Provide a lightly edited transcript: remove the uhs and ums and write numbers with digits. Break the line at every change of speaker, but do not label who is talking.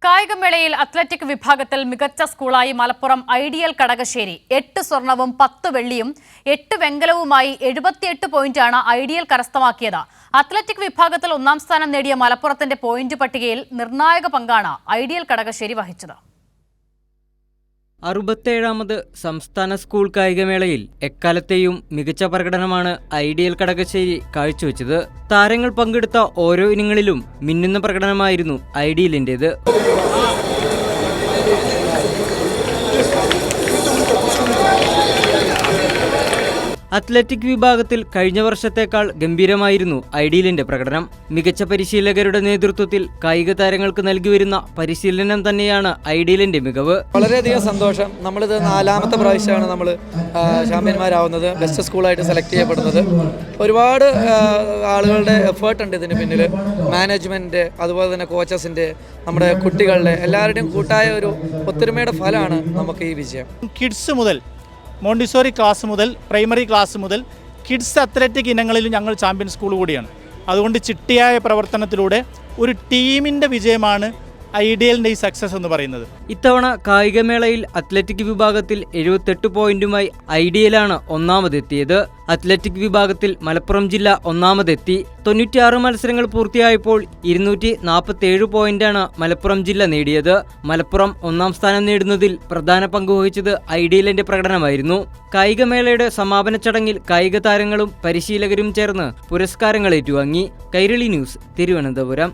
കായികമേളയിൽ athletic വിഭാഗത്തിൽ മികച്ച സ്കൂളായി Malappuram ideal Kadakassery 8 സ്വർണവും 10 വെള്ളിയും 8 വെങ്കലവുമായി 78 പോയിന്റാണ് ഐഡിയൽ കരസ്ഥമാക്കിയത്. അത്ലറ്റിക് വിഭാഗത്തിൽ ഒന്നാം സ്ഥാനം നേടിയ മലപ്പുറത്തിന്റെ പോയിന്റ് പട്ടികയിൽ നിർണായക പങ്കാണ് ഐഡിയൽ കടകശ്ശേരി വഹിച്ചത്.
67ാമത് സംസ്ഥാന സ്കൂൾ കായികമേളയിൽ എക്കാലത്തെയും മികച്ച പ്രകടനമാണ് ഐഡിയൽ കടകശ്ശേരി കാഴ്ചവെച്ചത്. താരങ്ങൾ പങ്കെടുത്ത ഓരോ ഇനങ്ങളിലും മിന്നുന്ന പ്രകടനമായിരുന്നു ഐഡിയലിൻ്റേത്. അത്ലറ്റിക് വിഭാഗത്തിൽ കഴിഞ്ഞ വർഷത്തേക്കാൾ ഗംഭീരമായിരുന്നു ഐഡിയലിന്റെ പ്രകടനം. മികച്ച പരിശീലകരുടെ നേതൃത്വത്തിൽ കായിക താരങ്ങൾക്ക് നൽകിവരുന്ന പരിശീലനം തന്നെയാണ് ഐഡിയലിന്റെ മികവ്.
വളരെയധികം സന്തോഷം. നമ്മളിത് 4ാമത്തെ പ്രാവശ്യമാണ് നമ്മൾ ചാമ്പ്യന്മാരാവുന്നത്, ബെസ്റ്റ് സ്കൂളായിട്ട് സെലക്ട് ചെയ്യപ്പെടുന്നത്. ഒരുപാട് ആളുകളുടെ എഫേർട്ട് ഉണ്ട് ഇതിന് പിന്നിൽ. മാനേജ്മെൻറ്റ്, അതുപോലെ തന്നെ കോച്ചസിൻ്റെ, നമ്മുടെ കുട്ടികളുടെ എല്ലാവരുടെയും കൂട്ടായ ഒരു ഒത്തൊരുമയുടെ ഫലമാണ് നമുക്ക് ഈ വിജയം.
കിഡ്സ് മുതൽ മോണ്ടിസോറി ക്ലാസ് മുതൽ പ്രൈമറി ക്ലാസ് മുതൽ കിഡ്സ് അത്ലറ്റിക് ഇനങ്ങളിലും ഞങ്ങൾ ചാമ്പ്യൻ സ്കൂൾ കൂടിയാണ്. അതുകൊണ്ട് ചിട്ടയായ പ്രവർത്തനത്തിലൂടെ ഒരു ടീമിൻ്റെ വിജയമാണ് ഐഡിയലിൻ്റെ ഈ സക്സസ് എന്ന് പറയുന്നത്.
ഇത്തവണ കായികമേളയിൽ അത്ലറ്റിക് വിഭാഗത്തിൽ 78 പോയിന്റുമായി ഐഡിയലാണ് ഒന്നാമതെത്തിയത്. അത്ലറ്റിക് വിഭാഗത്തിൽ മലപ്പുറം ജില്ല ഒന്നാമതെത്തി. 96 മത്സരങ്ങൾ പൂർത്തിയായപ്പോൾ 247 പോയിന്റാണ് മലപ്പുറം ജില്ല നേടിയത്. മലപ്പുറം ഒന്നാം സ്ഥാനം നേടുന്നതിൽ പ്രധാന പങ്കുവഹിച്ചത് ഐഡിയലിന്റെ പ്രകടനമായിരുന്നു. കായികമേളയുടെ സമാപന ചടങ്ങിൽ കായിക താരങ്ങളും പരിശീലകരും ചേർന്ന് പുരസ്കാരങ്ങൾ ഏറ്റുവാങ്ങി. കൈരളി ന്യൂസ്, തിരുവനന്തപുരം.